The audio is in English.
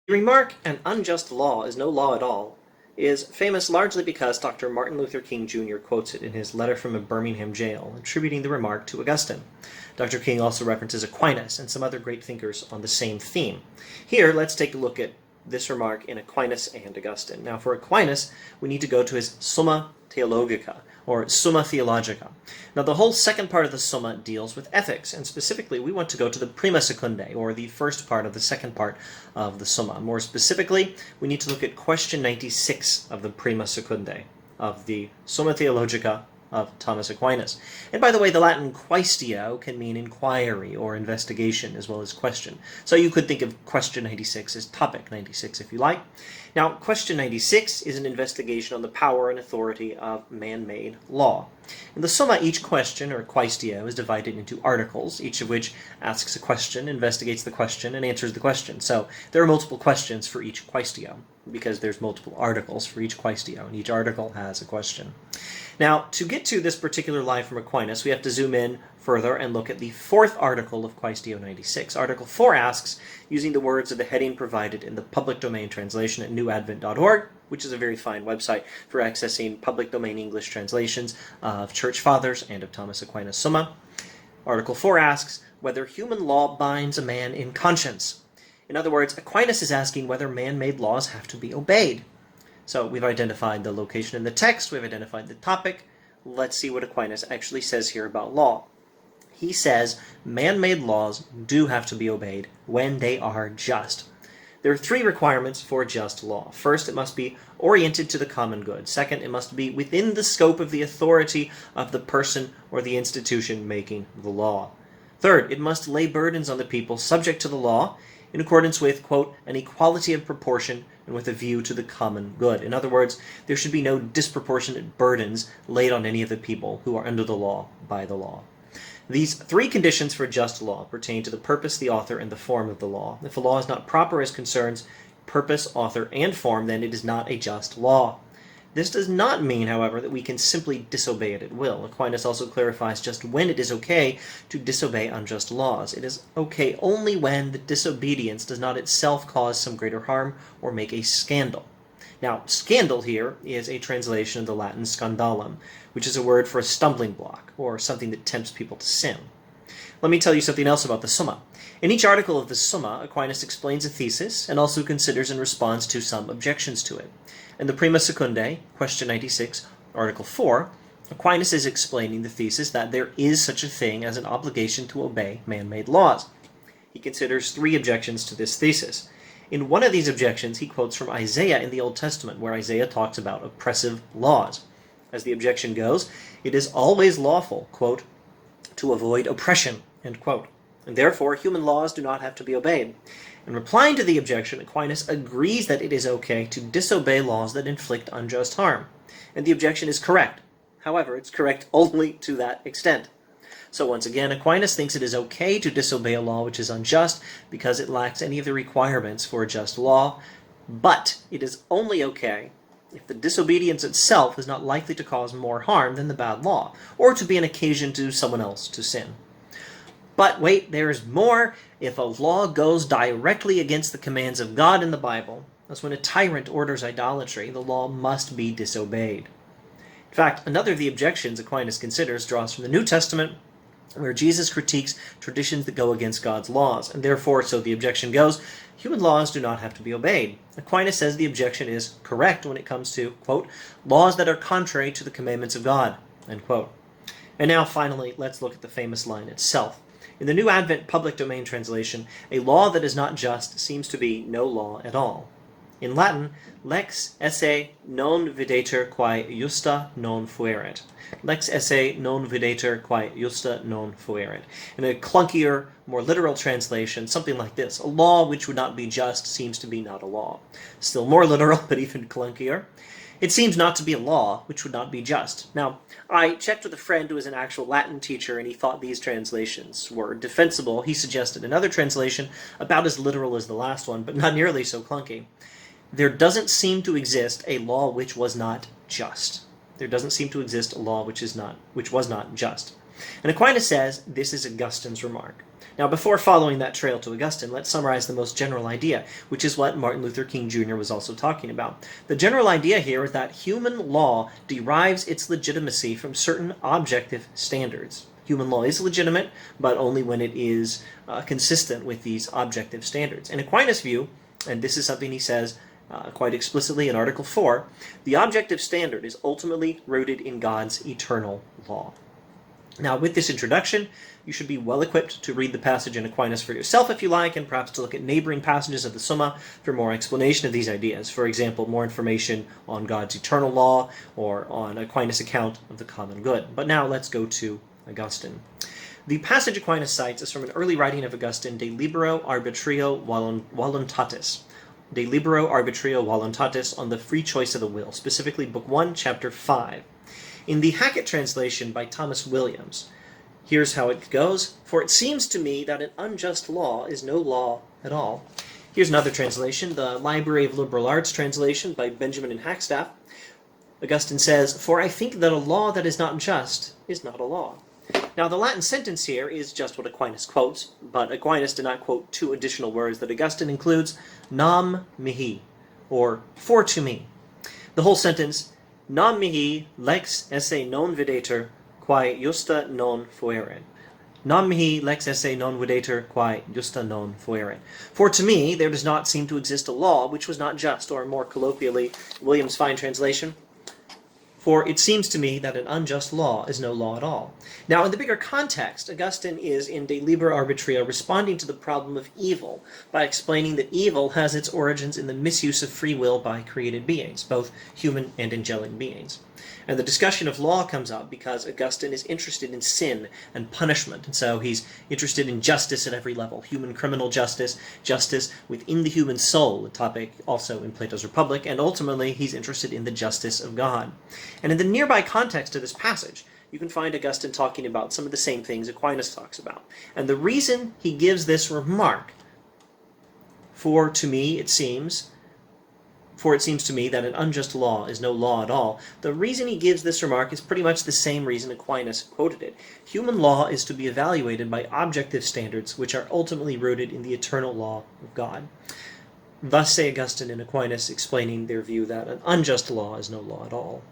The remark, "an unjust law is no law at all," is famous largely because Dr. Martin Luther King Jr. quotes it in his letter from a Birmingham jail, attributing the remark to Augustine. Dr. King also references Aquinas and some other great thinkers on the same theme. Here, let's take a look at this remark in Aquinas and Augustine. Now, for Aquinas, we need to go to his Summa Theologica, or Summa Theologica. Now, the whole second part of the Summa deals with ethics, and specifically, we want to go to the Prima Secundae, or the first part of the second part of the Summa. More specifically, we need to look at question 96 of the Prima Secundae of the Summa Theologica of Thomas Aquinas. And by the way, the Latin quaestio can mean inquiry or investigation as well as question. So you could think of question 96 as topic 96 if you like. Now, question 96 is an investigation on the power and authority of man-made law. In the Summa, each question, or quaestio, is divided into articles, each of which asks a question, investigates the question, and answers the question. So there are multiple questions for each quaestio, because there's multiple articles for each quaestio, and each article has a question. Now, to get to this particular line from Aquinas, we have to zoom in further and look at the fourth article of Quaestio 96. Article 4 asks, using the words of the heading provided in the public domain translation at newadvent.org, which is a very fine website for accessing public domain English translations of Church Fathers and of Thomas Aquinas' Summa. Article 4 asks whether human law binds a man in conscience. In other words, Aquinas is asking whether man-made laws have to be obeyed. So we've identified the location in the text, we've identified the topic. Let's see what Aquinas actually says here about law. He says man-made laws do have to be obeyed when they are just. There are three requirements for just law. First, it must be oriented to the common good. Second, it must be within the scope of the authority of the person or the institution making the law. Third, it must lay burdens on the people subject to the law in accordance with, quote, an equality of proportion and with a view to the common good. In other words, there should be no disproportionate burdens laid on any of the people who are under the law by the law. These three conditions for just law pertain to the purpose, the author, and the form of the law. If a law is not proper as concerns purpose, author, and form, then it is not a just law. This does not mean, however, that we can simply disobey it at will. Aquinas also clarifies just when it is okay to disobey unjust laws. It is okay only when the disobedience does not itself cause some greater harm or make a scandal. Now, scandal here is a translation of the Latin scandalum, which is a word for a stumbling block, or something that tempts people to sin. Let me tell you something else about the Summa. In each article of the Summa, Aquinas explains a thesis and also considers and responds to some objections to it. In the Prima Secundae, question 96, article 4, Aquinas is explaining the thesis that there is such a thing as an obligation to obey man-made laws. He considers three objections to this thesis. In one of these objections, he quotes from Isaiah in the Old Testament, where Isaiah talks about oppressive laws. As the objection goes, it is always lawful, quote, to avoid oppression, end quote, and therefore human laws do not have to be obeyed. In replying to the objection, Aquinas agrees that it is okay to disobey laws that inflict unjust harm, and the objection is correct. However, it's correct only to that extent. So once again, Aquinas thinks it is okay to disobey a law which is unjust because it lacks any of the requirements for a just law, but it is only okay if the disobedience itself is not likely to cause more harm than the bad law, or to be an occasion to someone else to sin. But wait, there is more. If a law goes directly against the commands of God in the Bible, as when a tyrant orders idolatry, the law must be disobeyed. In fact, another of the objections Aquinas considers draws from the New Testament, where Jesus critiques traditions that go against God's laws, and therefore, so the objection goes, human laws do not have to be obeyed. Aquinas says the objection is correct when it comes to, quote, laws that are contrary to the commandments of God, end quote. And now, finally, let's look at the famous line itself. In the New Advent Public Domain translation, a law that is not just seems to be no law at all. In Latin, lex esse non videtur quae justa non fuerit. Lex esse non videtur quae justa non fuerit. In a clunkier, more literal translation, something like this. A law which would not be just seems to be not a law. Still more literal, but even clunkier. It seems not to be a law which would not be just. Now, I checked with a friend who is an actual Latin teacher, and he thought these translations were defensible. He suggested another translation about as literal as the last one, but not nearly so clunky. There doesn't seem to exist a law which was not just. There doesn't seem to exist a law which was not just. And Aquinas says this is Augustine's remark. Now, before following that trail to Augustine, let's summarize the most general idea, which is what Martin Luther King Jr. was also talking about. The general idea here is that human law derives its legitimacy from certain objective standards. Human law is legitimate, but only when it is consistent with these objective standards. In Aquinas' view, and this is something he says quite explicitly in Article 4, the objective standard is ultimately rooted in God's eternal law. Now, with this introduction, you should be well equipped to read the passage in Aquinas for yourself if you like, and perhaps to look at neighboring passages of the Summa for more explanation of these ideas. For example, more information on God's eternal law or on Aquinas' account of the common good. But now let's go to Augustine. The passage Aquinas cites is from an early writing of Augustine, De Libero Arbitrio Voluntatis. De Libero Arbitrio Voluntatis, on the free choice of the will, specifically Book 1, Chapter 5. In the Hackett translation by Thomas Williams, here's how it goes. For it seems to me that an unjust law is no law at all. Here's another translation, the Library of Liberal Arts translation by Benjamin and Hackstaff. Augustine says, for I think that a law that is not just is not a law. Now, the Latin sentence here is just what Aquinas quotes, but Aquinas did not quote two additional words that Augustine includes, nam mihi, or for to me. The whole sentence, nam mihi lex esse non videtur, quae justa non fuerit. Nam mihi lex esse non videtur, quae justa non fuerit. For to me there does not seem to exist a law which was not just, or more colloquially, William's fine translation, for it seems to me that an unjust law is no law at all. Now, in the bigger context, Augustine is in De Libero Arbitrio responding to the problem of evil by explaining that evil has its origins in the misuse of free will by created beings, both human and angelic beings. And the discussion of law comes up because Augustine is interested in sin and punishment, and so he's interested in justice at every level, human criminal justice, justice within the human soul, a topic also in Plato's Republic, and ultimately he's interested in the justice of God. And in the nearby context of this passage, you can find Augustine talking about some of the same things Aquinas talks about. And the reason he gives this remark, for it seems to me that an unjust law is no law at all, the reason he gives this remark is pretty much the same reason Aquinas quoted it. Human law is to be evaluated by objective standards which are ultimately rooted in the eternal law of God. Thus say Augustine and Aquinas, explaining their view that an unjust law is no law at all.